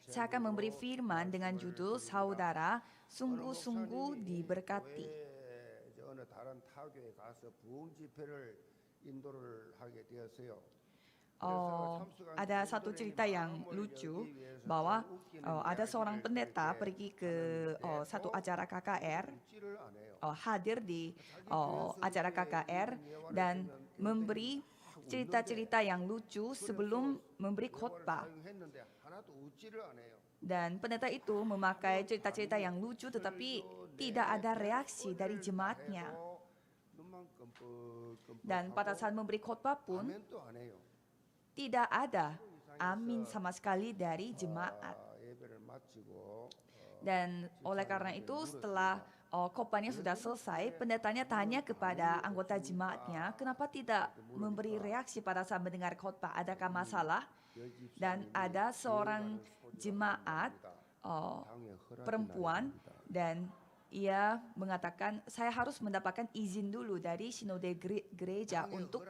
Saya akan memberi firman dengan judul Saudara sungguh-sungguh diberkati. Ada satu cerita yang lucu bahwa ada seorang pendeta pergi ke satu acara KKR, hadir di acara KKR dan memberi cerita-cerita yang lucu sebelum memberi khotbah. Dan pendeta itu memakai cerita-cerita yang lucu tetapi tidak ada reaksi dari jemaatnya. Dan pada saat memberi khotbah pun tidak ada amin sama sekali dari jemaat. Dan oleh karena itu setelah khotbahnya sudah selesai, pendetanya tanya kepada anggota jemaatnya, kenapa tidak memberi reaksi pada saat mendengar khotbah? Adakah masalah? Dan ada seorang jemaat perempuan dan ia mengatakan, saya harus mendapatkan izin dulu dari sinode gereja untuk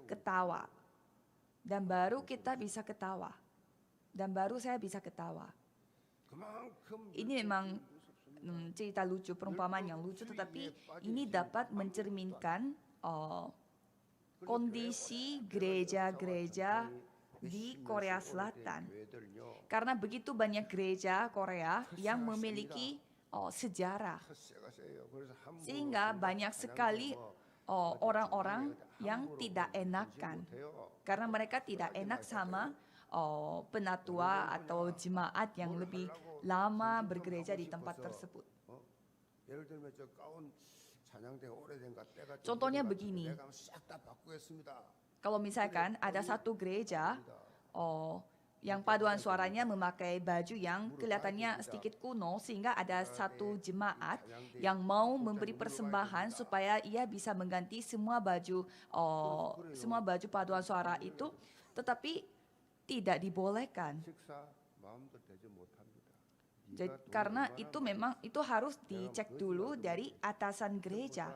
ketawa. Dan baru kita bisa ketawa. Dan baru saya bisa ketawa. Ini memang cerita lucu, perumpamaan yang lucu, tetapi ini dapat mencerminkan kondisi gereja-gereja di Korea Selatan. Karena begitu banyak gereja Korea yang memiliki sejarah. Sehingga banyak sekali orang-orang yang tidak enakan. Karena mereka tidak enak sama penatua atau jemaat yang lebih lama bergereja di tempat tersebut. Contohnya begini, kalau misalkan ada satu gereja yang paduan suaranya memakai baju yang kelihatannya sedikit kuno, sehingga ada satu jemaat yang mau memberi persembahan supaya ia bisa mengganti semua baju paduan suara itu, tetapi tidak dibolehkan. Jadi, karena itu memang itu harus dicek dulu dari atasan gereja.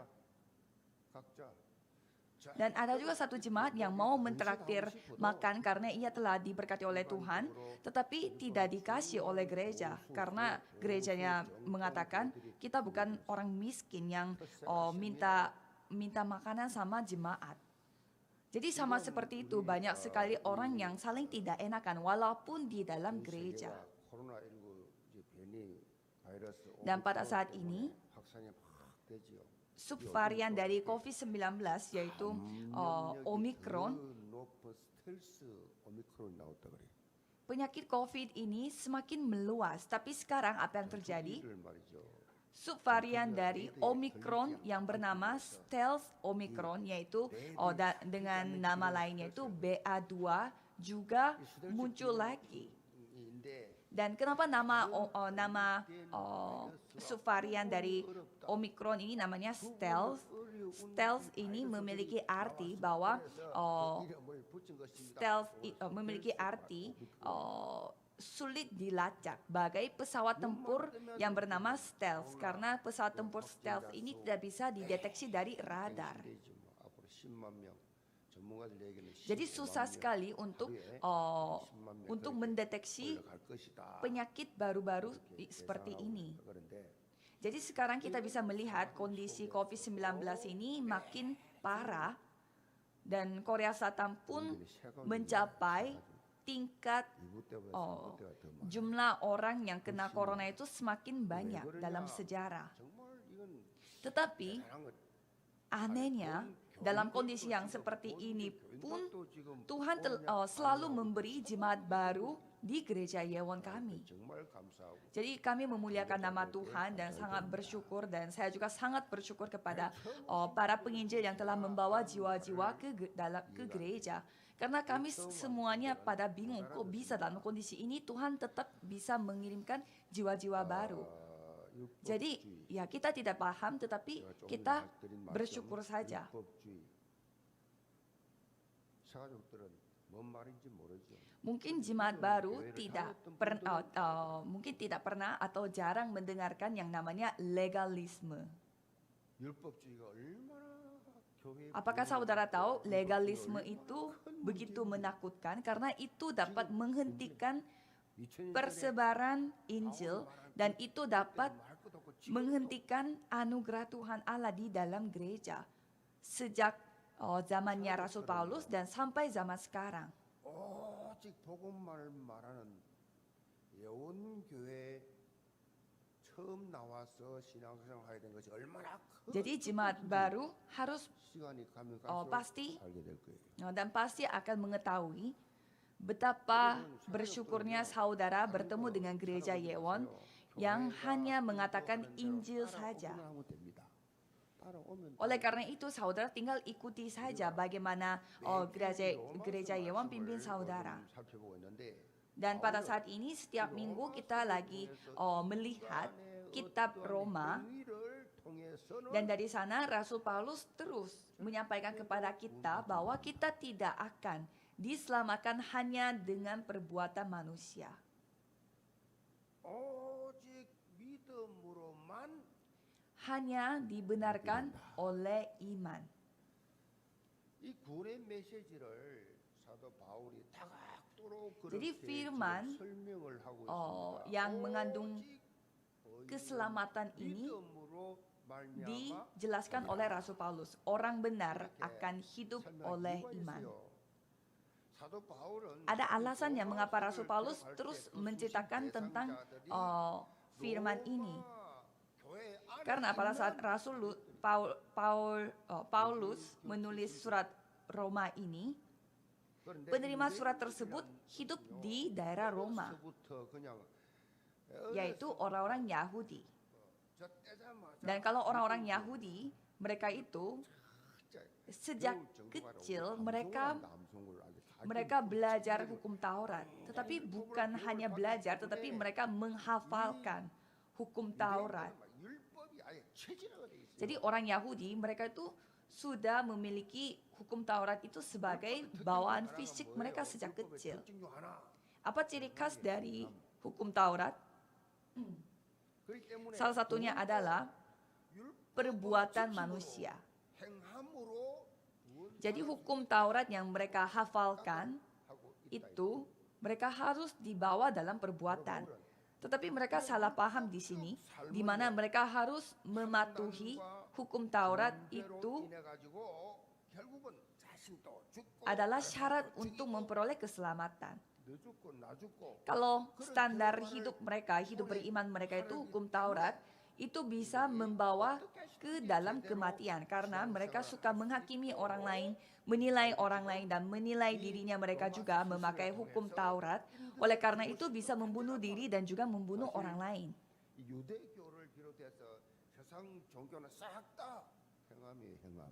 Dan ada juga satu jemaat yang mau mentraktir makan karena ia telah diberkati oleh Tuhan, tetapi tidak dikasih oleh gereja karena gerejanya mengatakan kita bukan orang miskin yang minta makanan sama jemaat. Jadi sama seperti itu, banyak sekali orang yang saling tidak enakan walaupun di dalam gereja. Dan pada saat ini subvarian dari COVID-19 yaitu Omicron, penyakit COVID ini semakin meluas. Tapi sekarang apa yang terjadi? Subvarian dari Omicron yang bernama Stealth Omicron, yaitu dengan nama lainnya itu BA2 juga muncul lagi. Dan kenapa nama subvarian dari Omicron ini namanya Stealth? Stealth ini memiliki arti bahwa sulit dilacak, bagai pesawat tempur yang bernama stealth, karena pesawat tempur stealth ini tidak bisa dideteksi dari radar. Jadi susah sekali untuk mendeteksi penyakit baru-baru seperti ini. Jadi sekarang kita bisa melihat kondisi COVID-19 ini makin parah dan Korea Selatan pun mencapai tingkat jumlah orang yang kena corona itu semakin banyak dalam sejarah. Tetapi anehnya dalam kondisi yang seperti ini pun Tuhan selalu memberi jemaat baru di gereja Yewon kami. Jadi kami memuliakan nama Tuhan dan sangat bersyukur, dan saya juga sangat bersyukur kepada para penginjil yang telah membawa jiwa-jiwa ke gereja. Karena kami semuanya pada bingung kok bisa dalam kondisi ini Tuhan tetap bisa mengirimkan jiwa-jiwa baru. Jadi ya kita tidak paham tetapi kita bersyukur saja. Mungkin jemaat baru mungkin tidak pernah atau jarang mendengarkan yang namanya legalisme. Apakah saudara tahu legalisme itu begitu menakutkan karena itu dapat menghentikan persebaran Injil dan itu dapat menghentikan anugerah Tuhan Allah di dalam gereja sejak zamannya Rasul Paulus dan sampai zaman sekarang. 오직 복음만을 말하는 예원교회 처음 나와서 신앙생활 하게 된 것이 얼마나 큰 Jadi jemaat baru harus 시간이 가면 pasti 알게 될 거예요. dan pasti akan mengetahui betapa bersyukurnya saudara bertemu dengan gereja Yewon yang hanya mengatakan Injil saja. Oleh karena itu saudara tinggal ikuti saja bagaimana gereja Yewon pimpin saudara. Dan pada saat ini setiap minggu kita lagi melihat kitab Roma dan dari sana Rasul Paulus terus menyampaikan kepada kita bahwa kita tidak akan diselamatkan hanya dengan perbuatan manusia. 오직 믿음으로만 Hanya dibenarkan oleh iman. 이 구원의 메시지를 사도 바울이 다각도로 Jadi 그렇게 firman 설명을 하고 있습니다. yang mengandung 오직 keselamatan ini 믿음으로 말미암아 dijelaskan oleh Rasul Paulus. Orang benar akan hidup oleh iman. 사도 바울은 Ada alasannya mengapa Rasul Paulus terus menceritakan tentang firman ini. Karena pada saat Paulus menulis surat Roma ini, penerima surat tersebut hidup di daerah Roma, yaitu orang-orang Yahudi. Dan kalau orang-orang Yahudi, mereka itu sejak kecil mereka belajar hukum Taurat. Tetapi bukan hanya belajar, tetapi mereka menghafalkan hukum Taurat. Jadi orang Yahudi mereka itu sudah memiliki hukum Taurat itu sebagai bawaan fisik mereka sejak kecil. Apa ciri khas dari hukum Taurat? Salah satunya adalah perbuatan manusia. Jadi hukum Taurat yang mereka hafalkan itu mereka harus dibawa dalam perbuatan. Tetapi mereka salah paham di sini, di mana mereka harus mematuhi hukum Taurat itu adalah syarat untuk memperoleh keselamatan. Kalau standar hidup mereka, hidup beriman mereka itu hukum Taurat, itu bisa membawa ke dalam kematian karena mereka suka menghakimi orang lain, menilai orang lain dan menilai dirinya mereka juga memakai hukum Taurat. Oleh karena itu bisa membunuh diri dan juga membunuh orang lain. 유대교를 비롯해서 세상 종교는 싹 다 행함이에요, 행함.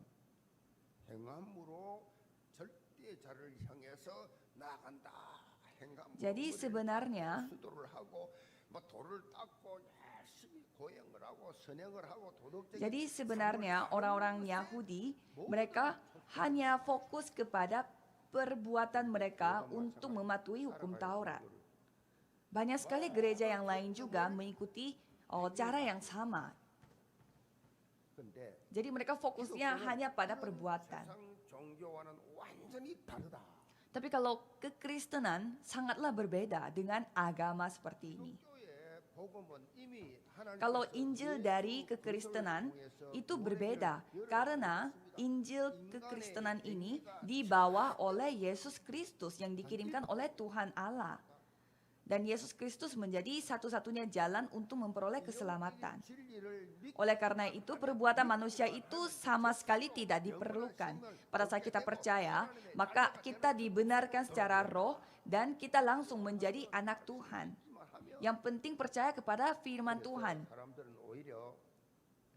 행함으로 절대자를 향해서 나간다. 행함으로 Jadi sebenarnya 수도를 하고 뭐 돌을 닦고 열심히 고행을 하고 선행을 하고 도덕적인 Jadi sebenarnya orang-orang Yahudi mereka hanya fokus kepada perbuatan mereka untuk mematuhi hukum Taurat. Banyak sekali gereja yang lain juga mengikuti cara yang sama. 근데 Jadi mereka fokusnya hanya pada perbuatan. 세상 종교와는 완전히 다르다. Tapi kalau kekristenan sangatlah berbeda dengan agama seperti ini. 기독교의 복음은 이미 하나님께서 Kalau Injil dari kekristenan itu berbeda karena Injil kekristenan ini dibawa oleh Yesus Kristus yang dikirimkan oleh Tuhan Allah. Dan Yesus Kristus menjadi satu-satunya jalan untuk memperoleh keselamatan. 진리를 Oleh karena itu perbuatan manusia itu sama sekali tidak diperlukan. Pada saat kita percaya, maka kita dibenarkan secara roh dan kita langsung menjadi anak Tuhan. Yang penting percaya kepada firman Tuhan. 사람들은 오히려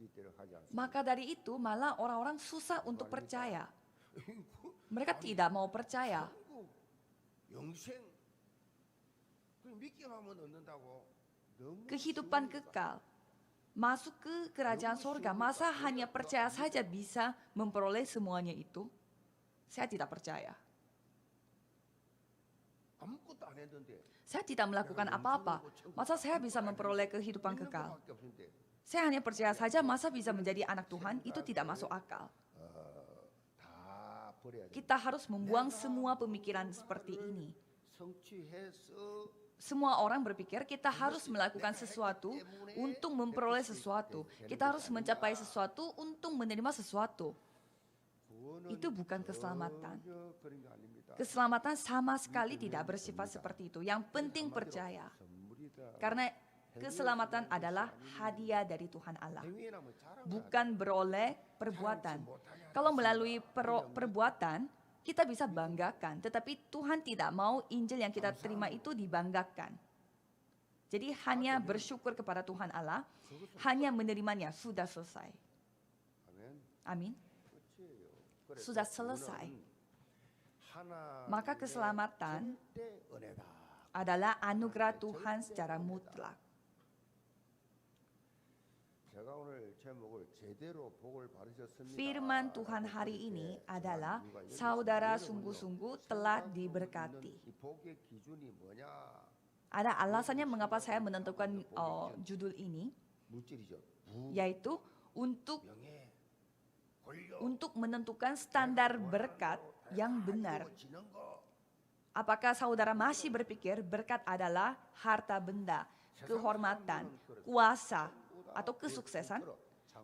믿기를 하지 않습니다. Maka dari itu malah orang-orang susah untuk percaya. Mereka tidak mau percaya. 천국, 영생, 그 믿기만 하면 얻는다고. 너무 Kehidupan kekal. Masuk ke kerajaan sorga. Masa hanya percaya saja bisa memperoleh semuanya itu? Saya tidak percaya. 아무것도 안 했는데 Saya tidak melakukan apa-apa. Masa saya bisa memperoleh kehidupan 믿는 kekal? 것밖에 없는데 Saya hanya percaya saja masa bisa menjadi anak Tuhan itu tidak masuk akal. 버려야 돼. kita harus membuang semua pemikiran seperti ini. 성취해서 Semua orang berpikir kita harus melakukan sesuatu untuk memperoleh sesuatu. Kita harus mencapai sesuatu untuk menerima sesuatu. 구원은 Itu bukan keselamatan. 전혀 그런 게 아닙니다. Keselamatan sama sekali tidak bersifat seperti itu. Yang penting percaya. 선물이다. Karena keselamatan adalah hadiah dari Tuhan Allah. 행위라면 자랑을 Bukan beroleh perbuatan. Kalau melalui perbuatan, kita bisa banggakan. Tetapi Tuhan tidak mau Injil yang kita terima itu dibanggakan. Jadi hanya bersyukur kepada Tuhan Allah, hanya menerimanya, sudah selesai. 하면 Amin. 끝이에요. 그래서 Sudah selesai. 하나님의 Maka keselamatan 절대 은혜다. adalah anugerah Tuhan secara mutlak. 제가 오늘 제목을 제대로 복을 받으셨습니다. Firman Tuhan hari ini adalah saudara sungguh-sungguh telah diberkati. 이 복의 기준이 뭐냐? Ada alasannya mengapa saya menentukan judul ini, 물질이죠. 부, yaitu untuk 명예, 권력, menentukan standar berkat yang benar. 지는 거. Apakah saudara masih berpikir berkat adalah harta benda, kehormatan, kuasa, atau kesuksesan?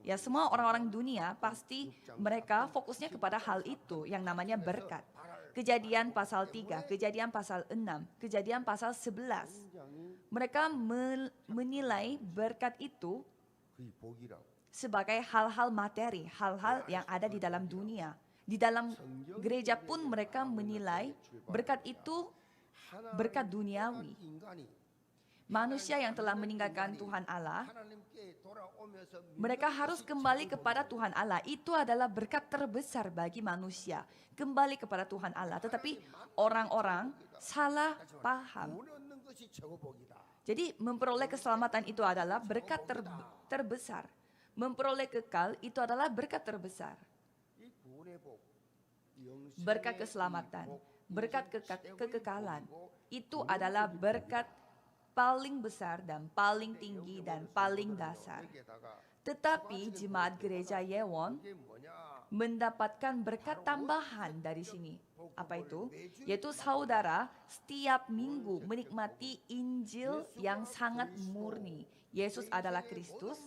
Ya, semua orang-orang dunia pasti mereka fokusnya kepada hal itu yang namanya berkat. Kejadian pasal 3, Kejadian pasal 6, Kejadian pasal 11. Mereka menilai berkat itu 그게 복이라고. sebagai hal-hal materi, hal-hal yang ada di dalam dunia. Di dalam gereja pun mereka menilai berkat itu berkat duniawi. 인간이 Manusia yang telah meninggalkan Tuhan Allah, 하나님께 돌아오면서 mereka harus kembali kepada Tuhan Allah. Itu adalah berkat terbesar bagi manusia. Kembali kepada Tuhan Allah. Tetapi orang-orang salah paham. 구원 얻는 것이 최고 복이다. Jadi memperoleh keselamatan itu adalah berkat terbesar. Memperoleh kekal itu adalah berkat terbesar. 이 구원의 복, 영생의 Berkat 이 keselamatan, 복, berkat 인생 최고의 kekekalan. 복이고 Itu adalah berkat paling besar dan paling tinggi dan paling dasar. 여기에다가 Tetapi jemaat gereja Yewon 이게 뭐냐? mendapatkan berkat tambahan dari sini. Apa itu? Yaitu saudara setiap minggu menikmati Injil yang sangat murni. Yesus adalah Kristus,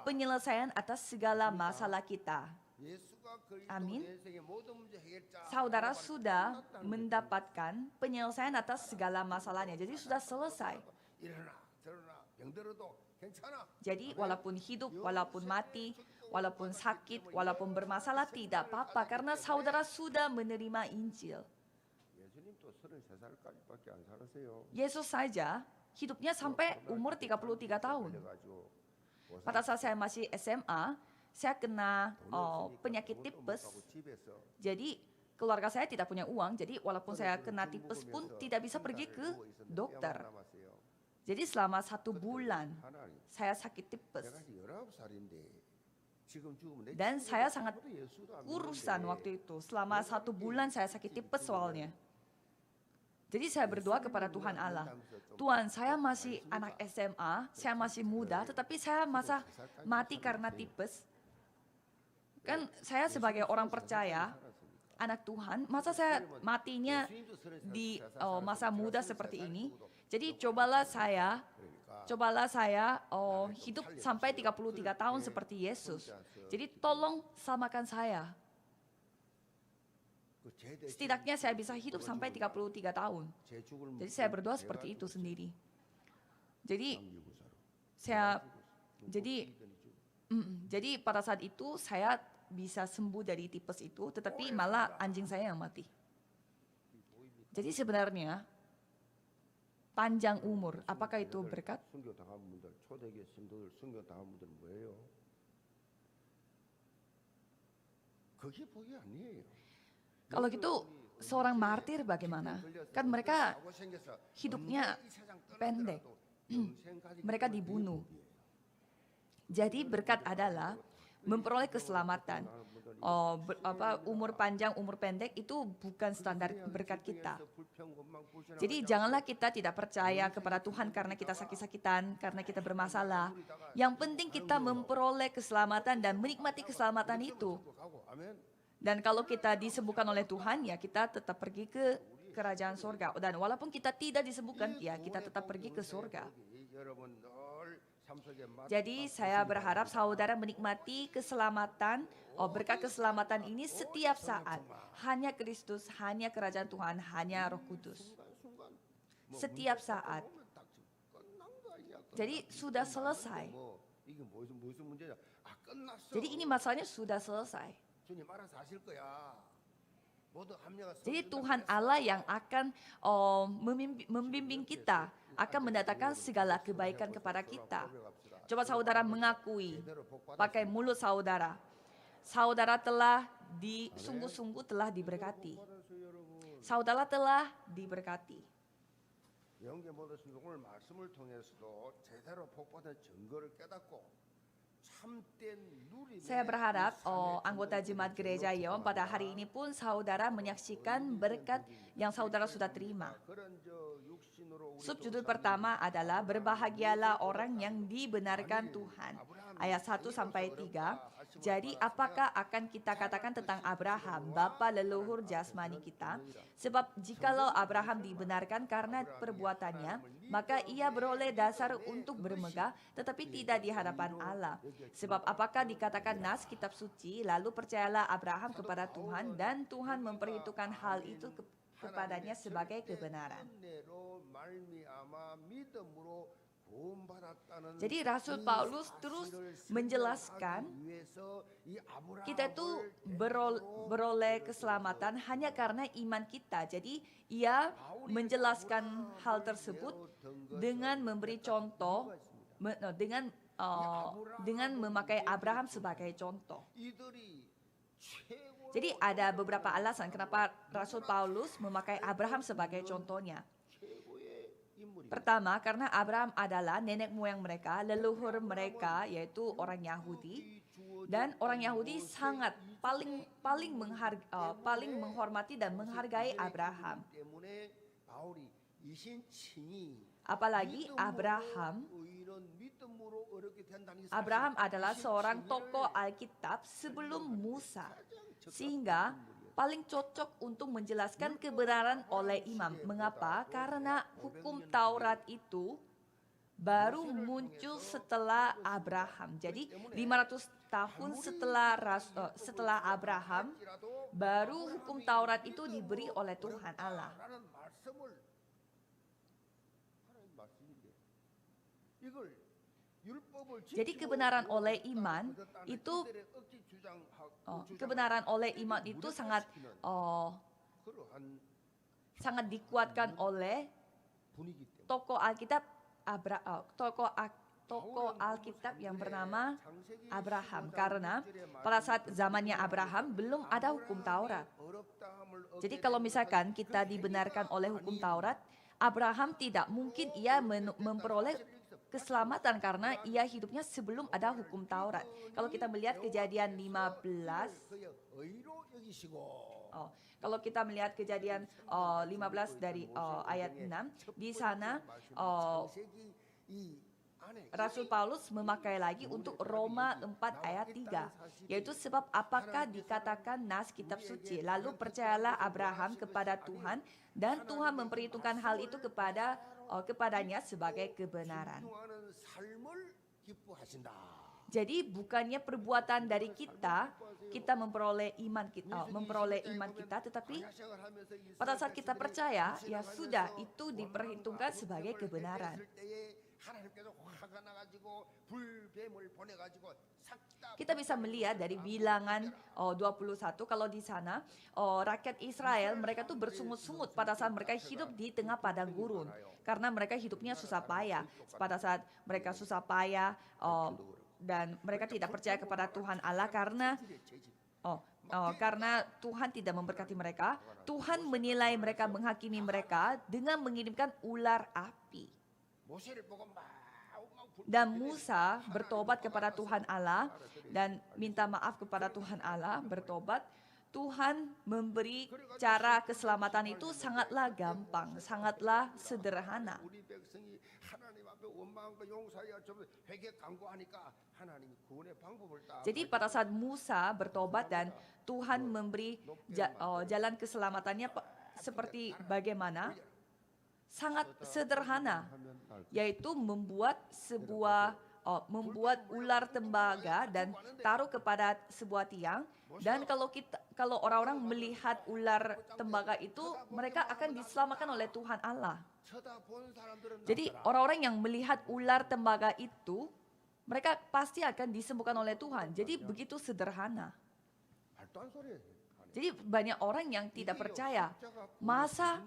penyelesaian atas segala masalah kita. 예수가 그리스도 아멘. 인생의 모든 문제 해결자. Saudara sudah mendapatkan penyelesaian atas segala masalahnya. Jadi sudah selesai. 일어나, 드러나, 병들어도 괜찮아. Jadi walaupun hidup, walaupun mati, walaupun sakit, walaupun bermasalah tidak apa-apa karena saudara sudah menerima Injil. 예수님도 33살까지밖에 안 살았어요. Yesus saja hidupnya sampai umur 33 tahun. 그래가지고 Pada saat saya masih SMA, saya kena penyakit tipes. 집에서 Jadi keluarga saya tidak punya uang. Jadi walaupun saya kena tipes pun tidak bisa pergi ke dokter. 남았어요. Jadi selama 1 bulan 하나님, saya sakit tipes. 내가 19살인데 지금 죽으면 내 Dan 친구들 saya sangat 아무도 예수도 안 kurusan 믿는데 waktu itu. Selama 1 bulan saya sakit tipes soalnya. Jadi saya berdoa kepada Tuhan Allah. Tuhan, saya masih anak SMA, saya masih muda, tetapi saya masa mati karena tipes. Kan saya sebagai orang percaya, anak Tuhan, masa saya matinya di masa muda seperti ini? Jadi cobalah saya hidup sampai 33 tahun seperti Yesus. Jadi tolong samakan saya. Setidaknya saya bisa hidup sampai 33 tahun. Jadi saya berdoa seperti itu sendiri. Jadi jadi pada saat itu saya bisa sembuh dari tipes itu, tetapi malah anjing saya yang mati. Jadi sebenarnya panjang umur, apakah itu berkat? 순교당한 분들, 초대교회 신도들 순교당한 분들은 뭐예요? 그게 복이 아니에요. Kalau gitu seorang martir bagaimana? Kan mereka hidupnya pendek. Mereka dibunuh. Jadi berkat adalah memperoleh keselamatan. Umur panjang, umur pendek itu bukan standar berkat kita. Jadi janganlah kita tidak percaya kepada Tuhan karena kita sakit-sakitan, karena kita bermasalah. Yang penting kita memperoleh keselamatan dan menikmati keselamatan itu. Dan kalau kita disembuhkan oleh Tuhan, ya kita tetap pergi ke kerajaan surga. Dan walaupun kita tidak disembuhkan, ya kita tetap pergi ke surga. Jadi saya berharap saudara menikmati keselamatan, berkat keselamatan ini setiap saat. Hanya Kristus, hanya kerajaan Tuhan, hanya Roh Kudus. Setiap saat. Jadi sudah selesai. Jadi ini masalahnya sudah selesai. Jadi Tuhan Allah yang akan membimbing kita, akan mendatangkan segala kebaikan kepada kita. Coba saudara mengakui pakai mulut saudara. Saudara telah sungguh-sungguh telah diberkati. Saudara telah diberkati. Saya berharap anggota jemaat gereja Yon pada hari ini pun saudara menyaksikan berkat yang saudara sudah terima. Subjudul pertama adalah berbahagialah orang yang dibenarkan Tuhan. Ayat 1 sampai 3. Jadi apakah akan kita katakan tentang Abraham, bapa leluhur jasmani kita? Sebab jikalau Abraham dibenarkan karena perbuatannya, maka ia beroleh dasar untuk bermegah, tetapi tidak di hadapan Allah. Sebab apakah dikatakan nas kitab suci, lalu percayalah Abraham kepada Tuhan, dan Tuhan memperhitungkan hal itu kepadanya sebagai kebenaran. Jadi Rasul Paulus terus menjelaskan kita itu beroleh keselamatan hanya karena iman kita. Jadi ia menjelaskan hal tersebut dengan memberi contoh, dengan memakai Abraham sebagai contoh. Jadi ada beberapa alasan kenapa Rasul Paulus memakai Abraham sebagai contohnya. Pertama, karena Abraham adalah nenek moyang mereka, leluhur mereka, yaitu orang Yahudi. Dan orang Yahudi sangat paling menghormati dan menghargai Abraham. Apalagi Abraham adalah seorang tokoh Alkitab sebelum Musa. Sehingga paling cocok untuk menjelaskan kebenaran oleh imam. Mengapa? Karena hukum Taurat itu baru muncul setelah Abraham. Jadi 500 tahun setelah Abraham, baru hukum Taurat itu diberi oleh Tuhan Allah. Jadi kebenaran oleh iman itu sangat dikuatkan oleh tokoh Alkitab yang bernama Abraham, karena pada saat zamannya Abraham belum ada hukum Taurat. Jadi kalau misalkan kita dibenarkan oleh hukum Taurat, Abraham tidak mungkin ia memperoleh keselamatan karena ia hidupnya sebelum ada hukum Taurat. Kalau kita melihat Kejadian 15, kalau kita melihat Kejadian 15 dari ayat 6, di sana Rasul Paulus memakai lagi untuk Roma 4 ayat 3, yaitu sebab apakah dikatakan nas kitab suci, lalu percayalah Abraham kepada Tuhan, dan Tuhan memperhitungkan hal itu kepadanya sebagai kebenaran. Jadi bukannya perbuatan dari kita memperoleh iman kita, tetapi pada saat kita percaya, ya sudah, itu diperhitungkan sebagai kebenaran. Kita bisa melihat dari bilangan 21, kalau di sana rakyat Israel, mereka tuh bersungut-sungut pada saat mereka hidup di tengah padang gurun, karena mereka hidupnya susah payah. Pada saat mereka susah payah dan mereka tidak percaya kepada Tuhan Allah karena Tuhan tidak memberkati mereka, Tuhan menilai mereka, menghakimi mereka dengan mengirimkan ular api. Dan Musa bertobat kepada Tuhan Allah dan minta maaf kepada Tuhan Allah, bertobat. Tuhan memberi cara keselamatan itu sangatlah gampang, sangatlah sederhana. 우리 백성이 하나님 앞에 원망과 용서하여 좀 회개 간구하니까 하나님이 구원의 방법을 딱 Jadi pada saat Musa bertobat dan Tuhan memberi jalan keselamatannya seperti bagaimana? Sangat sederhana, yaitu membuat ular tembaga dan taruh kepada sebuah tiang. Dan kalau orang-orang melihat ular tembaga itu, mereka akan diselamatkan oleh Tuhan Allah. 쳐다본 사람들은 Jadi orang-orang yang melihat ular tembaga itu, mereka pasti akan disembuhkan oleh Tuhan. Jadi begitu sederhana. 말도 안 소리예요. Jadi banyak orang yang tidak percaya. Masa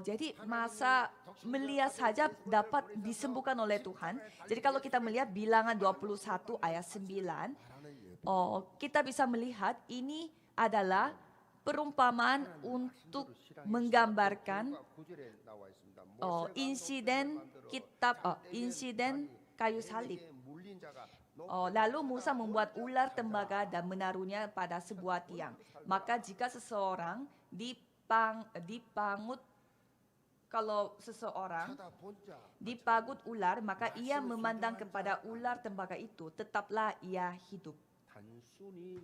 jadi masa melihat saja dapat disembuhkan oleh Tuhan. Jadi kalau kita melihat Bilangan 21 ayat 9, kita bisa melihat ini adalah perumpamaan untuk menggambarkan insiden kayu salib. Lalu Musa membuat ular tembaga dan menaruhnya pada sebuah tiang. Maka jika seseorang kalau seseorang dipagut ular, maka ia memandang kepada ular tembaga itu, tetaplah ia hidup. 단순히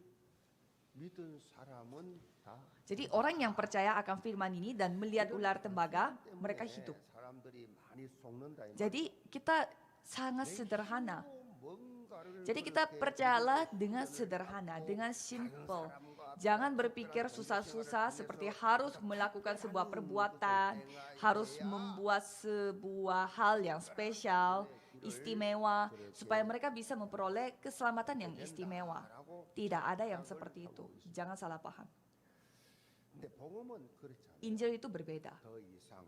믿은 사람은 다 Jadi orang yang percaya akan firman ini dan melihat ular tembaga, mereka hidup. 사람들이 많이 속는다 이 Jadi kita sangat sederhana. 뭔가를 Jadi kita percayalah dengan sederhana, dengan simple. Jangan berpikir susah-susah seperti harus melakukan sebuah perbuatan, harus membuat sebuah hal yang spesial, istimewa, supaya mereka bisa memperoleh keselamatan yang istimewa. Tidak ada yang seperti itu. Jangan salah paham. 근데 복음은 그렇지 않아요. Injil itu berbeda. 더 이상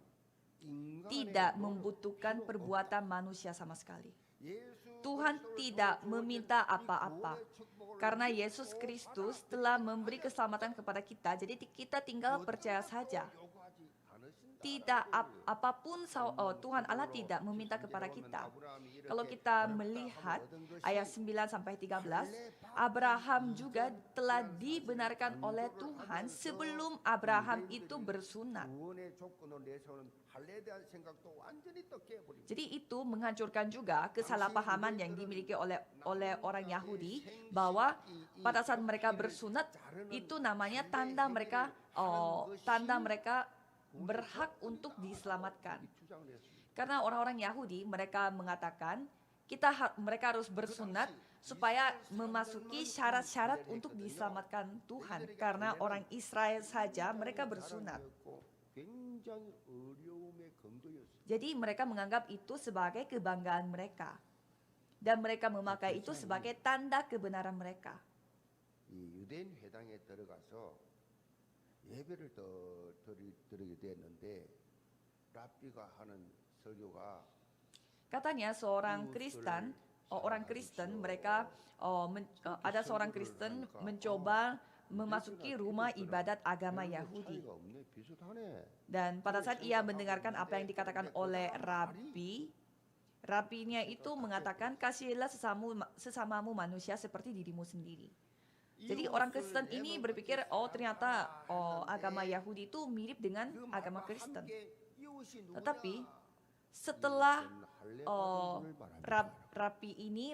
인간의 Tidak 노력, membutuhkan 필요 perbuatan manusia sama sekali. 예수 Tuhan 그리스도를 tidak 통해 meminta 주어진 이 apa-apa. 구원의 축복을 Karena 우리 Yesus 또 Kristus 받아 telah memberi keselamatan kepada kita, jadi kita tinggal percaya saja. 요구하지 않으신다라는 Tidak 거예요. apapun Tuhan Allah tidak meminta kepada kita. Kalau kita melihat ayat 9 sampai 13, Abraham juga telah dibenarkan oleh Tuhan sebelum Abraham itu bersunat. 구원의 조건을 내세우는 할례에 대한 생각도 완전히 또 깨버립니다. Jadi itu menghancurkan juga kesalahpahaman yang dimiliki oleh orang Yahudi bahwa pada saat mereka bersunat itu namanya tanda mereka berhak untuk diselamatkan. 주장을 했습니다. Karena orang-orang Yahudi mereka mengatakan mereka harus bersunat supaya memasuki syarat-syarat untuk diselamatkan Tuhan. Karena orang Israel saja mereka bersunat. 굉장히 어려움의 근거였습니다. Jadi mereka menganggap itu sebagai kebanggaan mereka. Dan mereka memakai itu sebagai tanda kebenaran mereka. 이 유대인 회당에 들어가서 예배를 드리게 됐는데 랍비가 하는 설교가 Katanya seorang Kristen, orang Kristen mereka ada seorang Kristen mencoba memasuki rumah ibadat agama Yahudi. 차이가 없네, 비슷하네. Dan pada saat ia mendengarkan apa yang dikatakan oleh Rabinya itu mengatakan kasihilah sesamamu manusia seperti dirimu sendiri. Jadi orang Kristen ini berpikir ternyata agama Yahudi itu mirip dengan agama Kristen. Tetapi setelah Rabi ini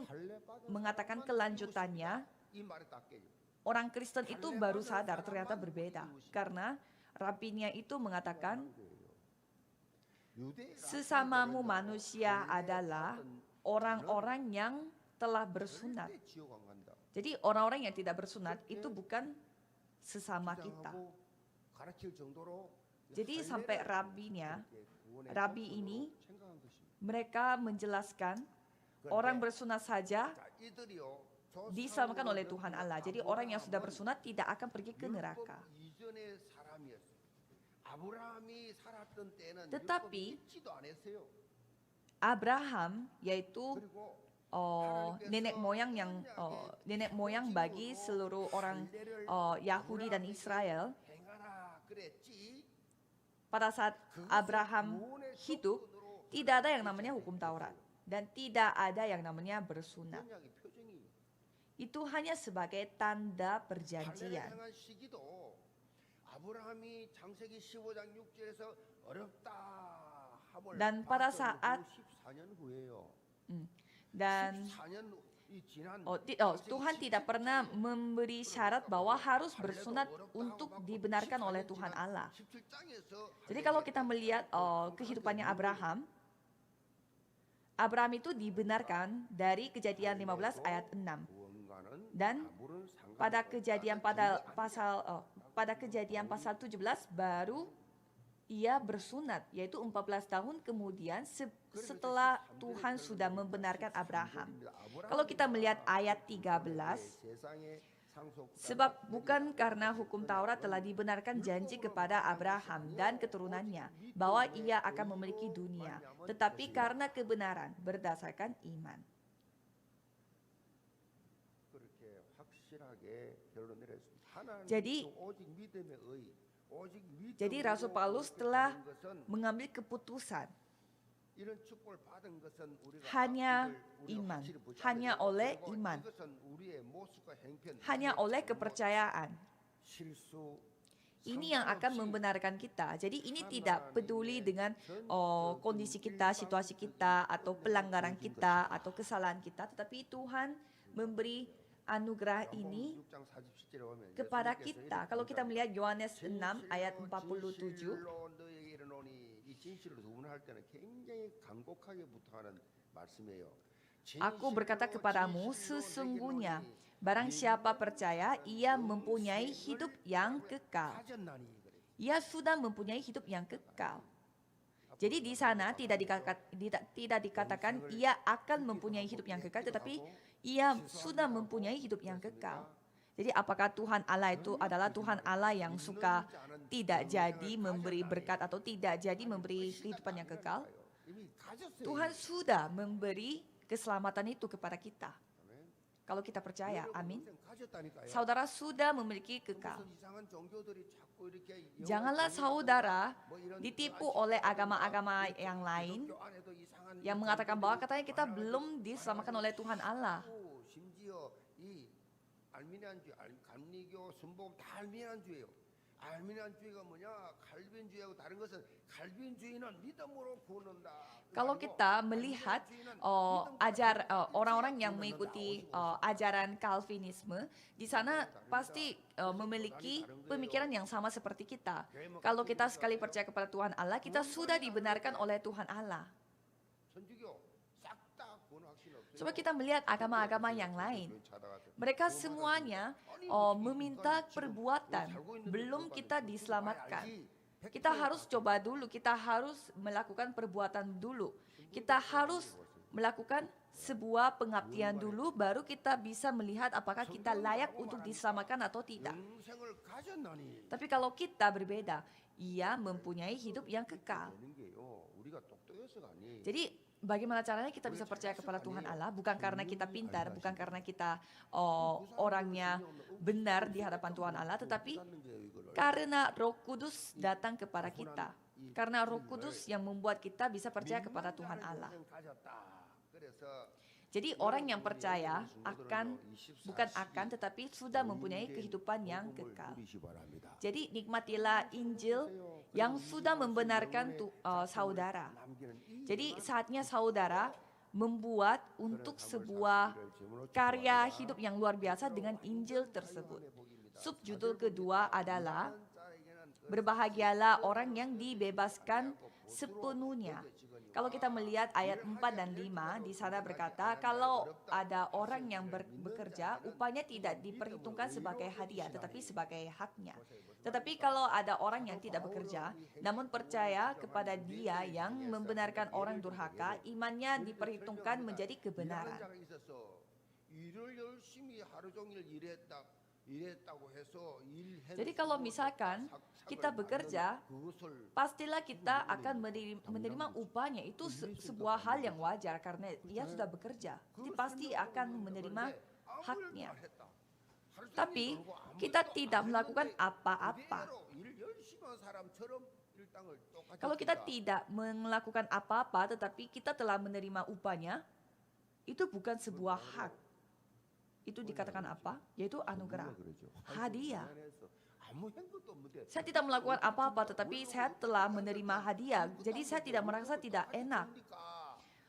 mengatakan kelanjutannya, orang Kristen itu baru sadar ternyata berbeda. Karena Rabinya itu mengatakan sesamamu manusia adalah orang-orang yang telah bersunat. Jadi orang-orang yang tidak bersunat itu bukan sesama kita. Jadi sampai Rabi ini mereka menjelaskan orang bersunat saja diselamatkan oleh Tuhan Allah. Jadi orang yang sudah bersunat tidak akan pergi ke neraka. Tetapi Abraham yaitu nenek moyang bagi seluruh orang Yahudi dan Israel. Pada saat Abraham hidup, tidak ada yang namanya hukum Taurat dan tidak ada yang namanya bersunat. itu hanya sebagai tanda 할례를 perjanjian. 행한 시기도 아브라함이 창세기 15장 6절에서 어렵다 함을 Dan pada 봤던 saat- 그 14년 후에요. Dan 14년 이 지난 Tuhan tidak pernah memberi syarat bahwa harus bersunat untuk dibenarkan oleh Tuhan Allah. 17장에서 Jadi kalau kita melihat kehidupannya Abraham itu dibenarkan dari Kejadian 15 ayat 6. Dan pada Kejadian pada Kejadian pasal 17 baru ia bersunat, yaitu 14 tahun kemudian setelah Tuhan sudah membenarkan Abraham. Kalau kita melihat ayat 13, sebab bukan karena hukum Taurat telah dibenarkan janji kepada Abraham dan keturunannya bahwa ia akan memiliki dunia, tetapi karena kebenaran berdasarkan iman. Jadi Rasul Paulus telah mengambil keputusan hanya iman, hanya oleh iman, hanya oleh kepercayaan. Ini yang akan membenarkan kita. Jadi ini tidak peduli dengan kondisi kita, situasi kita, atau pelanggaran kita, atau kesalahan kita. Tetapi Tuhan memberi anugerah ini kepada kita. Kalau kita melihat Yohanes 6 ayat 47, Aku berkata kepadamu, sesungguhnya barang siapa percaya, ia mempunyai hidup yang kekal. Ia sudah mempunyai hidup yang kekal. Jadi di sana tidak dikatakan ia akan mempunyai hidup yang kekal, tetapi ia sudah mempunyai hidup yang kekal. Jadi apakah Tuhan Allah itu adalah Tuhan Allah yang suka tidak jadi memberi berkat atau tidak jadi memberi kehidupan yang kekal? Tuhan sudah memberi keselamatan itu kepada kita. Kalau kita percaya, amin. Saudara sudah memiliki kekal. Janganlah saudara ditipu oleh agama-agama yang lain yang mengatakan bahwa katanya kita belum diselamatkan oleh Tuhan Allah. 감리교, 순복 다 알미안주예요. 알미안주의가 뭐냐? 칼빈주의하고 다른 것은 칼빈주의는 믿음으로 구원한다. Kalau kita melihat orang-orang yang mengikuti ajaran Calvinisme, di sana pasti memiliki pemikiran yang sama seperti kita. Kalau kita sekali percaya kepada Tuhan Allah, kita sudah dibenarkan oleh Tuhan Allah. Coba kita melihat agama-agama yang lain. Mereka semuanya meminta perbuatan. Belum kita diselamatkan. Kita harus coba dulu. Kita harus melakukan perbuatan dulu. Kita harus melakukan sebuah pengabdian dulu. Baru kita bisa melihat apakah kita layak untuk diselamatkan atau tidak. Tapi kalau kita berbeda, ia mempunyai hidup yang kekal. Jadi bagaimana caranya kita bisa percaya kepada Tuhan Allah? Bukan karena kita pintar, bukan karena kita orangnya benar di hadapan Tuhan Allah, tetapi karena Roh Kudus datang kepada kita. Karena Roh Kudus yang membuat kita bisa percaya kepada Tuhan Allah. Jadi orang yang percaya tetapi sudah mempunyai kehidupan yang kekal. Jadi nikmatilah Injil yang sudah membenarkan saudara. Jadi saatnya saudara membuat untuk sebuah karya hidup yang luar biasa dengan Injil tersebut. Subjudul kedua adalah berbahagialah orang yang dibebaskan sepenuhnya. Kalau kita melihat ayat 4 dan 5, di sana berkata, kalau ada orang yang bekerja, upahnya tidak diperhitungkan sebagai hadiah, tetapi sebagai haknya. Tetapi kalau ada orang yang tidak bekerja, namun percaya kepada Dia yang membenarkan orang durhaka, imannya diperhitungkan menjadi kebenaran. Jadi kalau misalkan kita bekerja, pastilah kita akan menerima upahnya. Itu sebuah hal yang wajar karena ia sudah bekerja. Jadi pasti akan menerima haknya. Tapi kita tidak melakukan apa-apa. Kalau kita tidak melakukan apa-apa tetapi kita telah menerima upahnya, itu bukan sebuah hak. itu dikatakan apa? Yaitu anugerah, 그러죠. hadiah. 안에서 아무 행동도 없는데 Saya tidak melakukan apa-apa, tetapi saya telah menerima hadiah. Jadi saya tidak merasa tidak enak.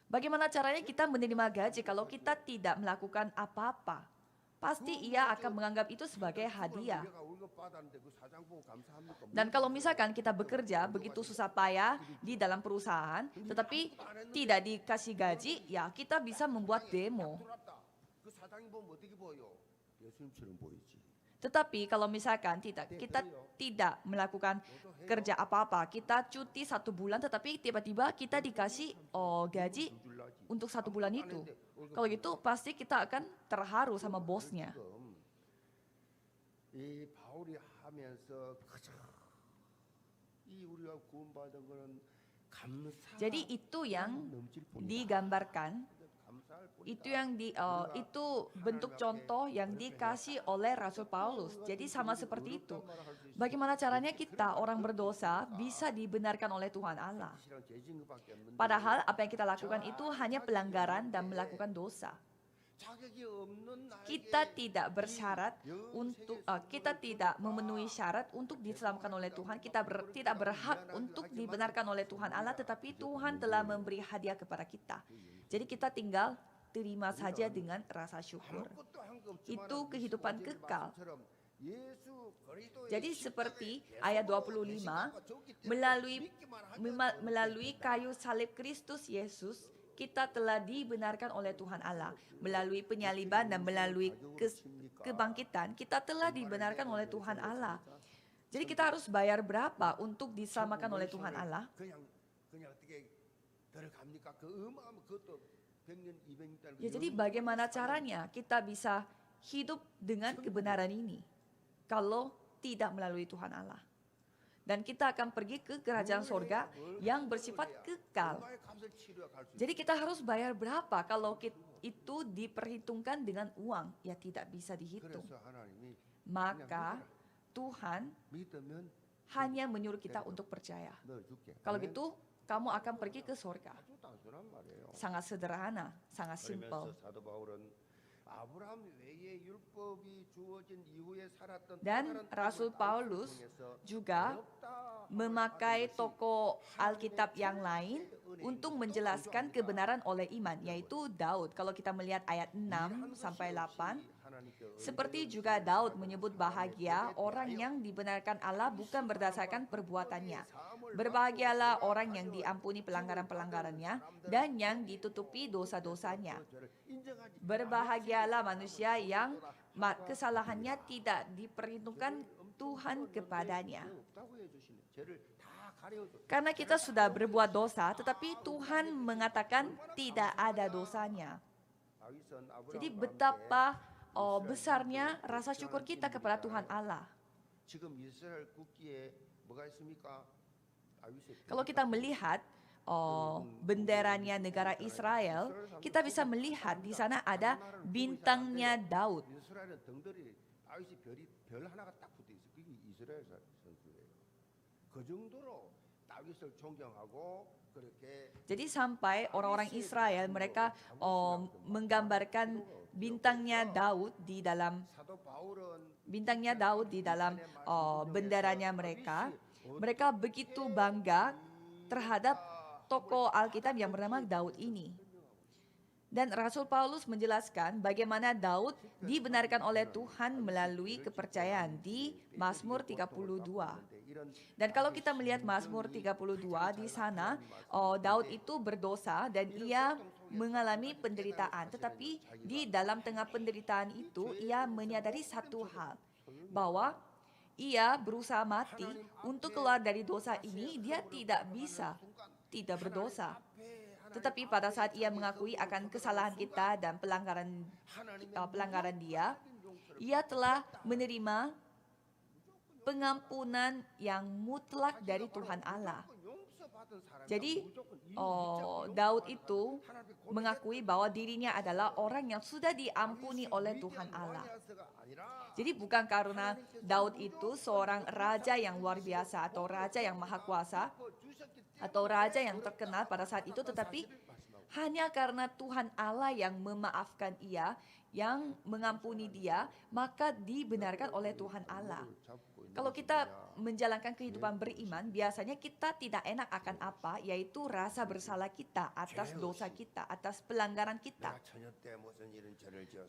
Bagaimana caranya kita menerima gaji kalau kita tidak melakukan apa-apa? Pasti ia akan menganggap itu sebagai hadiah. Dan kalau misalkan kita bekerja begitu susah payah di dalam perusahaan, tetapi tidak dikasih gaji, ya kita bisa membuat demo. 그 사장이 보면 어떻게 보여? 예수님처럼 보이지. Tetapi kalau misalkan kita tidak melakukan kerja apa-apa, kita cuti 1 bulan, tetapi tiba-tiba kita dikasih gaji untuk 1 bulan itu. Kalau gitu pasti kita akan terharu sama bosnya. 지금 이 바울이 하면서 가장 이 우리가 구원받은 거는 감사. Jadi itu yang 넘칠 뿐이다. digambarkan, 감사할 뿐이다. itu bentuk contoh yang dikasih oleh Rasul Paulus. Jadi sama seperti itu. Bagaimana caranya kita orang berdosa bisa dibenarkan oleh Tuhan Allah? 실은 죄진 것밖에 없는데 Padahal apa yang kita lakukan itu hanya pelanggaran dan melakukan dosa. 자격이 없는 나에게 Kita tidak bersyarat untuk kita tidak memenuhi syarat untuk diselamatkan oleh Tuhan. Kita tidak berhak untuk dibenarkan oleh Tuhan Allah, tetapi Tuhan telah memberi hadiah kepada kita. Jadi kita tinggal terima saja dengan rasa syukur. 아무것도 한거 없지만 Itu kehidupan kekal. 예수 그리스도의 Jadi 십자가의 seperti 대속으로 ayat 되신 25, 것과 좋기 때문에 믿기만 하면 melalui kayu salib Kristus Yesus, kita telah dibenarkan oleh Tuhan Allah. Melalui penyaliban dan melalui kebangkitan, kita telah dibenarkan oleh Tuhan Allah. Jadi kita harus bayar berapa untuk diselamatkan oleh Tuhan Allah? 그냥 어떻게 들어갑니까? 그 어마어마한 그것도 100년, 200년 Ya, jadi bagaimana caranya kita bisa hidup dengan kebenaran ini kalau tidak melalui Tuhan Allah? Dan kita akan pergi ke kerajaan sorga yang bersifat kekal. Jadi kita harus bayar berapa kalau itu diperhitungkan dengan uang? Ya tidak bisa dihitung. 그래서 하나님이 Maka Tuhan 믿으면 hanya menyuruh kita untuk percaya. 널 줄게. Kalau gitu, kamu akan pergi ke sorga. 아주 단순한 말이에요. Sangat sederhana, sangat simple. 그러면서 사도 바울은 아브라함 외에 율법이 주어진 이후에 살았던 Dan 또 다른 Rasul 땅을 Paulus 통해서 juga 어렵다 memakai tokoh Alkitab yang lain untuk menjelaskan kebenaran oleh iman, yaitu Daud. Kalau kita melihat ayat 6 sampai 8, seperti juga Daud menyebut bahagia orang yang dibenarkan Allah bukan berdasarkan perbuatannya. Berbahagialah orang yang diampuni pelanggaran-pelanggarannya dan yang ditutupi dosa-dosanya. Berbahagialah manusia yang kesalahannya tidak diperhitungkan Tuhan kepadanya. Karena kita sudah berbuat dosa, tetapi Tuhan mengatakan tidak ada dosanya. Jadi betapa besarnya rasa syukur kita kepada Tuhan Allah. Kalau kita melihat benderanya negara Israel, kita bisa melihat di sana ada bintangnya Daud. 별 하나가 딱 붙어 있어. 그게 이스라엘 선수예요. 그 정도로 다윗을 존경하고 그렇게. Jadi sampai orang-orang Israel mereka menggambarkan bintangnya Daud di dalam benderanya mereka. Mereka begitu bangga terhadap tokoh Alkitab yang bernama Daud ini. Dan Rasul Paulus menjelaskan bagaimana Daud dibenarkan oleh Tuhan melalui kepercayaan di Mazmur 32. Dan kalau kita melihat Mazmur 32 di sana, Daud itu berdosa dan ia mengalami penderitaan. Tetapi di dalam tengah penderitaan itu ia menyadari satu hal, bahwa ia berusaha mati untuk keluar dari dosa ini. Dia tidak bisa tidak berdosa. Tetapi pada saat ia mengakui akan kesalahan kita dan pelanggaran dia, ia telah menerima pengampunan yang mutlak dari Tuhan Allah. Jadi Daud itu mengakui bahwa dirinya adalah orang yang sudah diampuni oleh Tuhan Allah. Jadi bukan karena Daud itu seorang raja yang luar biasa atau raja yang maha kuasa, atau raja yang terkenal pada saat itu, tetapi hanya karena Tuhan Allah yang memaafkan ia, yang mengampuni dia, maka dibenarkan oleh Tuhan Allah. Kalau kita menjalankan kehidupan beriman, biasanya kita tidak enak akan apa, yaitu rasa bersalah kita atas dosa kita, atas pelanggaran kita.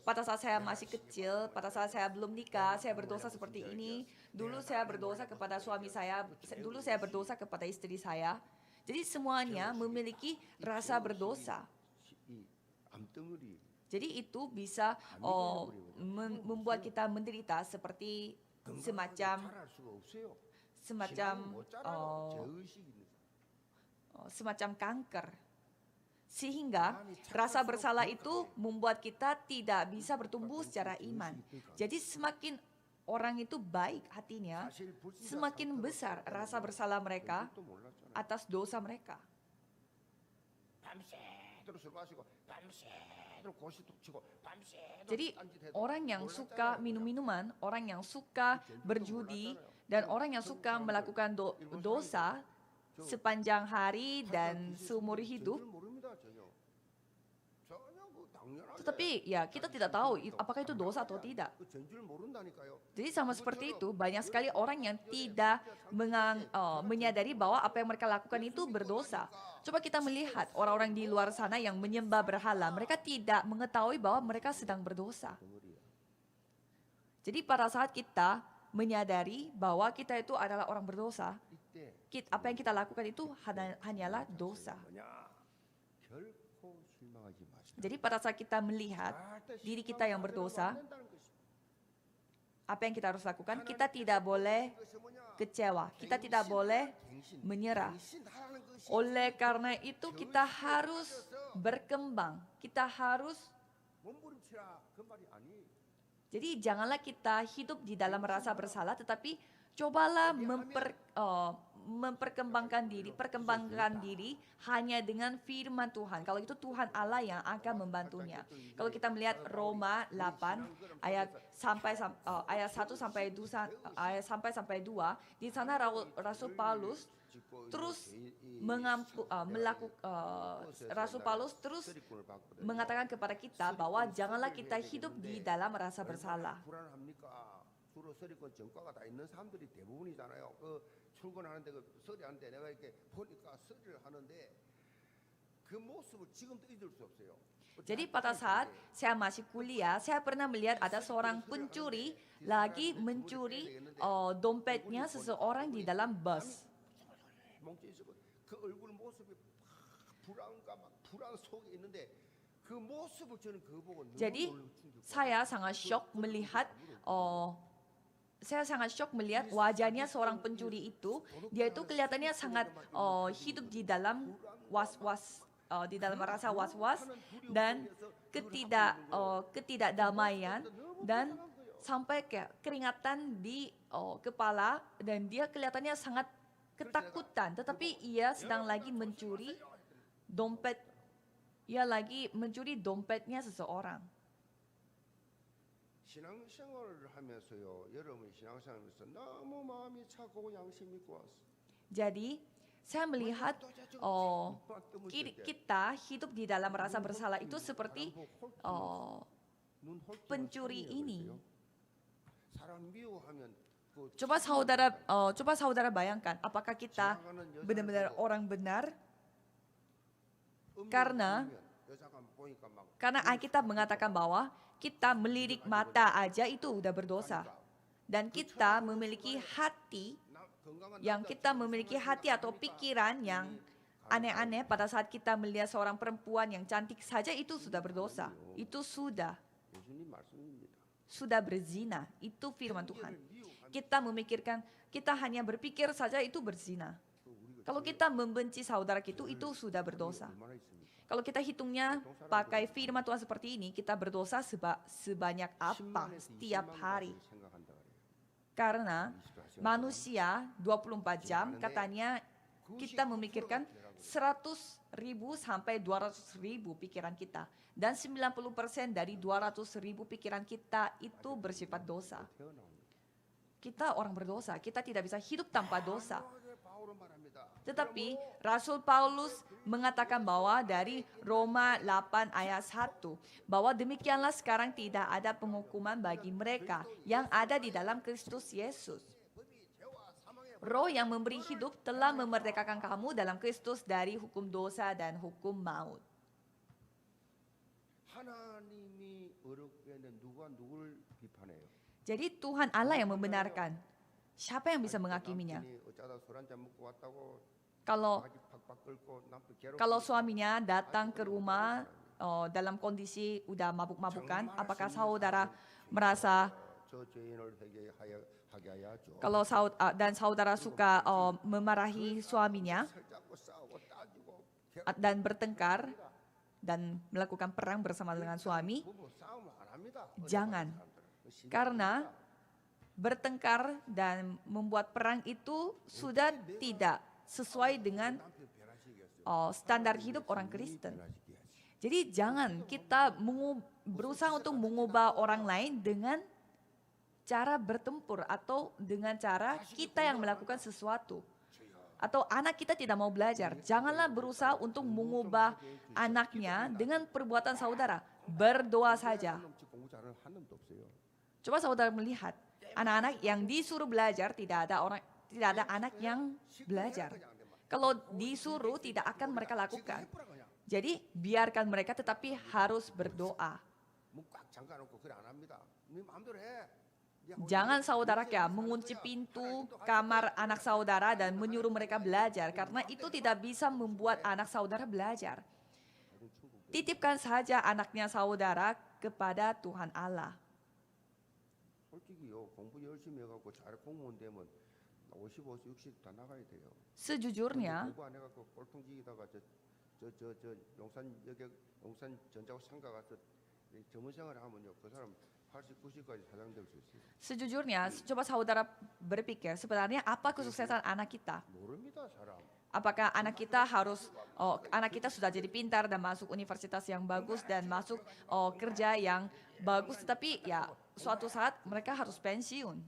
Pada saat saya masih kecil, pada saat saya belum nikah, saya berdosa seperti ini. Dulu saya berdosa kepada suami saya, dulu saya berdosa kepada istri saya. Jadi semuanya memiliki rasa berdosa. Jadi itu bisa membuat kita menderita seperti semacam kanker. Sehingga rasa bersalah itu membuat kita tidak bisa bertumbuh secara iman. Jadi semakin orang itu baik hatinya, semakin besar rasa bersalah mereka atas dosa mereka. Jadi orang yang suka minum-minuman, orang yang suka berjudi, dan orang yang suka melakukan dosa sepanjang hari dan seumur hidup. Tetapi ya kita tidak tahu apakah itu dosa atau tidak. Jadi sama seperti itu, banyak sekali orang yang tidak menyadari bahwa apa yang mereka lakukan itu berdosa. Coba kita melihat orang-orang di luar sana yang menyembah berhala, mereka tidak mengetahui bahwa mereka sedang berdosa. Jadi pada saat kita menyadari bahwa kita itu adalah orang berdosa, apa yang kita lakukan itu hanyalah dosa. Jadi pada saat kita melihat diri kita yang berdosa, apa yang kita harus lakukan? Kita tidak boleh kecewa, kita tidak boleh menyerah. Oleh karena itu kita harus berkembang, kita harus. Jadi janganlah kita hidup di dalam rasa bersalah, tetapi cobalah perkembangkan diri hanya dengan firman Tuhan. Kalau itu Tuhan Allah yang akan membantunya. Kalau kita melihat Roma 8 ayat 1 sampai 2, di sana Rasul Paulus terus Rasul Paulus terus mengatakan kepada kita bahwa janganlah kita hidup di dalam rasa bersalah. 주로 서리권 전과가 다 있는 사람들이 대부분이잖아요. 출근하는데 서리하는데 내가 이렇게 보니까 서리를 하는데 그 모습을 지금도 잊을 수 없어요. Jadi pada saat saya masih kuliah, saya pernah melihat ada seorang pencuri lagi mencuri dompetnya seseorang di dalam bus. 그 얼굴 모습이 불안감, 불안 속에 있는데 그 모습을 저는 그거 보고 Jadi saya sangat shock melihat wajahnya seorang pencuri itu. Dia itu kelihatannya sangat hidup di dalam di dalam rasa was-was dan ketidakdamaian, dan sampai kayak keringatan di kepala, dan dia kelihatannya sangat ketakutan. Tetapi ia sedang lagi mencuri dompet. Ia lagi mencuri dompetnya seseorang. 신앙생활을 하면서요, 여러분이 신앙생활하면서 너무 마음이 차고 양심 있고 왔어. Jadi saya melihat kita hidup di dalam rasa bersalah itu seperti pencuri ini. Coba saudara bayangkan, apakah kita benar-benar orang benar? Karena Alkitab mengatakan bahwa kita melirik mata aja itu udah berdosa. Dan kita memiliki hati atau pikiran yang aneh-aneh pada saat kita melihat seorang perempuan yang cantik saja, itu sudah berdosa. Itu sudah berzina. Itu firman Tuhan. Kita hanya berpikir saja itu berzina. Kalau kita membenci saudara kita, itu sudah berdosa. Kalau kita hitungnya pakai firman Tuhan seperti ini, kita berdosa sebanyak apa setiap hari. Karena manusia 24 jam katanya kita memikirkan 100.000 sampai 200.000 pikiran kita. Dan 90% dari 200.000 pikiran kita itu bersifat dosa. Kita orang berdosa, kita tidak bisa hidup tanpa dosa. 바울은 말합니다. Tetapi Rasul Paulus mengatakan bahwa dari Roma 8 ayat 1 bahwa demikianlah sekarang tidak ada penghukuman bagi mereka yang ada di dalam Kristus Yesus. Roh yang memberi hidup telah memerdekakan kamu dalam Kristus dari hukum dosa dan hukum maut. 하나님이 어렵게는 누가 누굴 비판해요? Jadi Tuhan Allah yang membenarkan. Siapa yang bisa menghakiminya? 남편이 어쩌다 술 한잔 먹고 왔다고 Kalau 바지 팍팍 긁고 남편 괴롭히고 kalau suaminya datang ke rumah dalam kondisi udah mabuk-mabukan, apakah saudara merasa 저 죄인을 하게 하야죠. kalau dan saudara suka memarahi suaminya 살자고 싸우고 따지고 dan bertengkar dan melakukan perang bersama dengan suami? 부부 싸움 안 합니다. Jangan. Karena bertengkar dan membuat perang itu sudah tidak sesuai dengan 남편 변화시켰어요. standar hidup orang Kristen. Jadi jangan kita berusaha untuk mengubah orang lain dengan cara bertempur atau dengan cara kita yang melakukan sesuatu. Atau anak kita tidak mau belajar. Janganlah berusaha untuk mengubah anaknya dengan perbuatan saudara. Berdoa saja. 공부 잘하는 한 놈도 없어요. Coba saudara melihat, anak-anak yang disuruh belajar tidak ada anak yang belajar. Kalau disuruh tidak akan mereka lakukan. Jadi biarkan mereka tetapi harus berdoa. 문꽉 잠가놓고 그래 안 합니다. 네 마음대로 해. Jangan saudara kayak mengunci pintu kamar anak saudara dan menyuruh mereka belajar karena itu tidak bisa membuat anak saudara belajar. Titipkan saja anaknya saudara kepada Tuhan Allah. 솔직히요 공부 열심히 해갖고 잘 공무원 되면 55, 60 다 나가야 돼요. Sejujurnya, 공부 안 해갖고 꼴통지기다가 저 용산 전자고 상가 가서 전문 생활을 하면요 그 사람 80, 90까지 사장 될 수 있어요. sejujurnya, coba saudara berpikir sebenarnya apa kesuksesan anak kita? 모릅니다 사람. Apakah anak kita sudah jadi pintar dan masuk universitas yang bagus dan masuk kerja yang bagus, tetapi ya suatu saat mereka harus pensiun.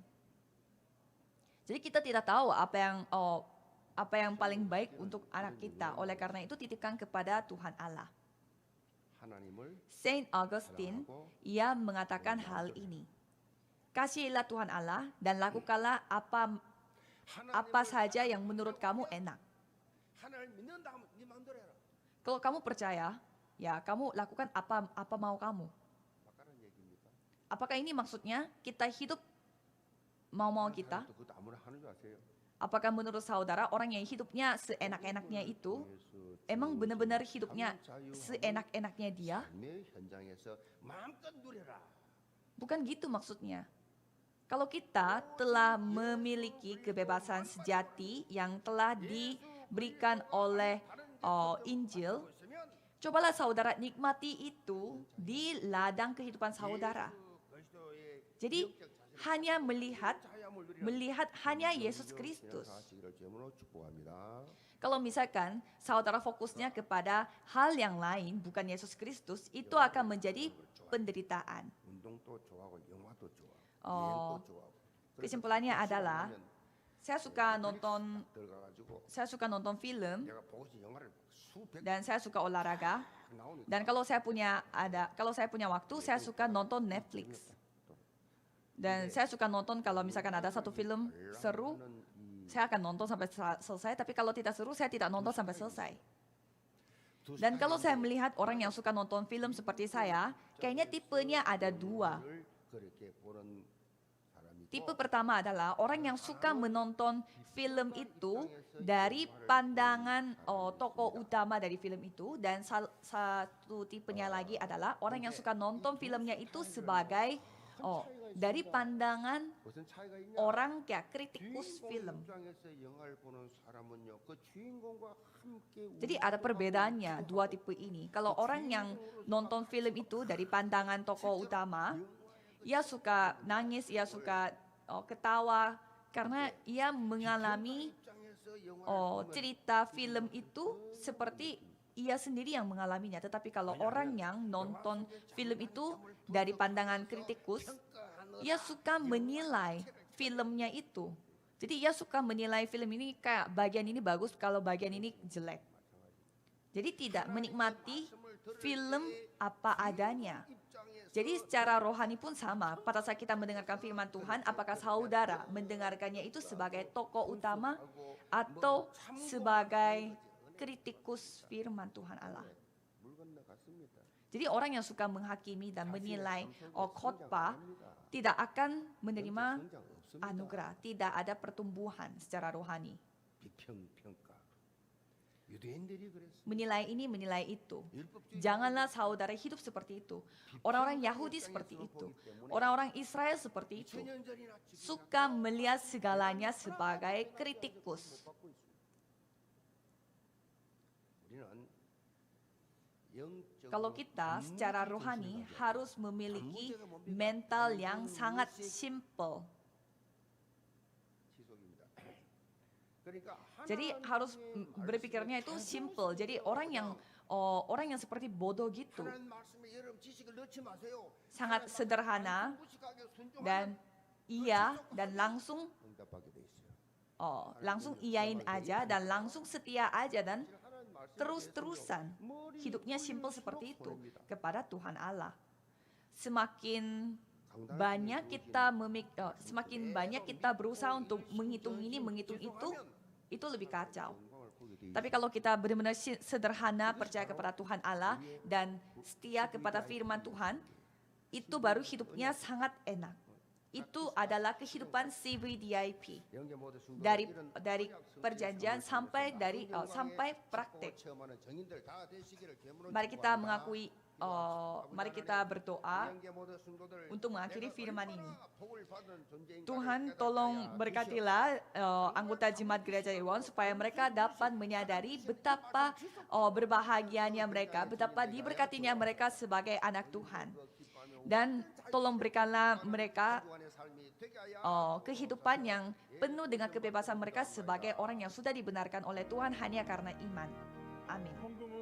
Jadi kita tidak tahu apa yang paling baik untuk anak kita. Oleh karena itu titipkan kepada Tuhan Allah. 하나님을 Saint Augustine ia mengatakan hal ini. Kasihilah Tuhan Allah dan lakukanlah apa saja yang menurut kamu enak. 하나님을 믿는다 하면 네 마음대로 해라. Kalau kamu percaya, ya kamu lakukan apa mau kamu. 막가는 얘기입니까? Apakah ini maksudnya kita hidup mau kita? 그것도 아무나 하는 줄 아세요? Apakah menurut saudara orang yang hidupnya seenak-enaknya itu emang benar-benar hidupnya seenak-enaknya dia? 삶의 현장에서 마음껏 누려라. Bukan gitu maksudnya. Kalau kita telah memiliki kebebasan sejati yang telah diberikan oleh Injil, cobalah saudara nikmati itu di ladang kehidupan saudara. Jadi hanya melihat hanya Yesus Kristus. Kalau misalkan saudara fokusnya kepada hal yang lain bukan Yesus Kristus, itu akan menjadi penderitaan. 운동도 좋아하고 영화도 좋아. 어, 여행도 좋아하고. Kesimpulannya adalah saya suka nonton 들어가가지고 film 내가 보고 싶은 영화를 수백 dan saya suka olahraga. 나오니까 Dan kalau saya punya waktu, saya suka nonton Netflix. Dan saya suka nonton kalau misalkan ada satu film seru, saya akan nonton sampai selesai. Tapi kalau tidak seru, saya tidak nonton sampai selesai. Dan kalau saya melihat orang yang suka nonton film seperti saya, kayaknya tipenya ada dua. 그렇게 보는 사람이 Tipe pertama adalah orang yang suka menonton film itu dari pandangan tokoh utama dari film itu, dan satu tipenya lagi adalah orang yang suka nonton filmnya itu sebagai dari pandangan 무슨 차이가 있냐? orang kayak kritikus 주인공 film. 입장에서 영화를 보는 사람은요, 그 주인공과 함께 Jadi ada perbedaannya dua tipe ini. Kalau orang yang nonton film itu dari pandangan tokoh utama, ia suka nangis, ia suka ketawa karena ia mengalami cerita film itu seperti ia sendiri yang mengalaminya. Tetapi kalau orang yang nonton film itu dari pandangan kritikus, ia suka menilai filmnya itu Jadi ia suka menilai film ini kayak bagian ini bagus, kalau bagian ini jelek. Jadi tidak menikmati film apa adanya. Jadi secara rohani pun sama. Pada saat kita mendengarkan firman Tuhan, apakah saudara mendengarkannya itu sebagai tokoh utama atau sebagai kritikus firman Tuhan Allah? Jadi orang yang suka menghakimi dan menilai khotbah tidak akan menerima anugerah, tidak ada pertumbuhan secara rohani. Menilai ini, menilai itu. Janganlah saudara hidup seperti itu. Orang-orang Yahudi seperti itu. Orang-orang Israel seperti itu. Suka melihat segalanya sebagai kritikus. Kalau kita secara rohani harus memiliki mental yang sangat simple. Jadi harus berpikirnya itu simple. Jadi orang yang seperti bodoh gitu. Sangat sederhana dan langsung iyain aja dan langsung setia aja dan terus-terusan hidupnya simple seperti itu kepada Tuhan Allah. Semakin banyak kita berusaha untuk menghitung ini, menghitung itu lebih kacau. Tapi kalau kita benar-benar sederhana, percaya kepada Tuhan Allah dan setia kepada firman Tuhan, itu baru hidupnya sangat enak. Itu adalah kehidupan CVDIP dari perjanjian sampai praktek. Mari kita mari kita berdoa untuk mengakhiri firman ini. Tuhan tolong berkatilah anggota jemaat gereja Ewon supaya mereka dapat menyadari betapa berbahagianya mereka, betapa diberkatinya mereka sebagai anak Tuhan. Dan tolong berikanlah mereka kehidupan yang penuh dengan kebebasan mereka sebagai orang yang sudah dibenarkan oleh Tuhan hanya karena iman. Amin.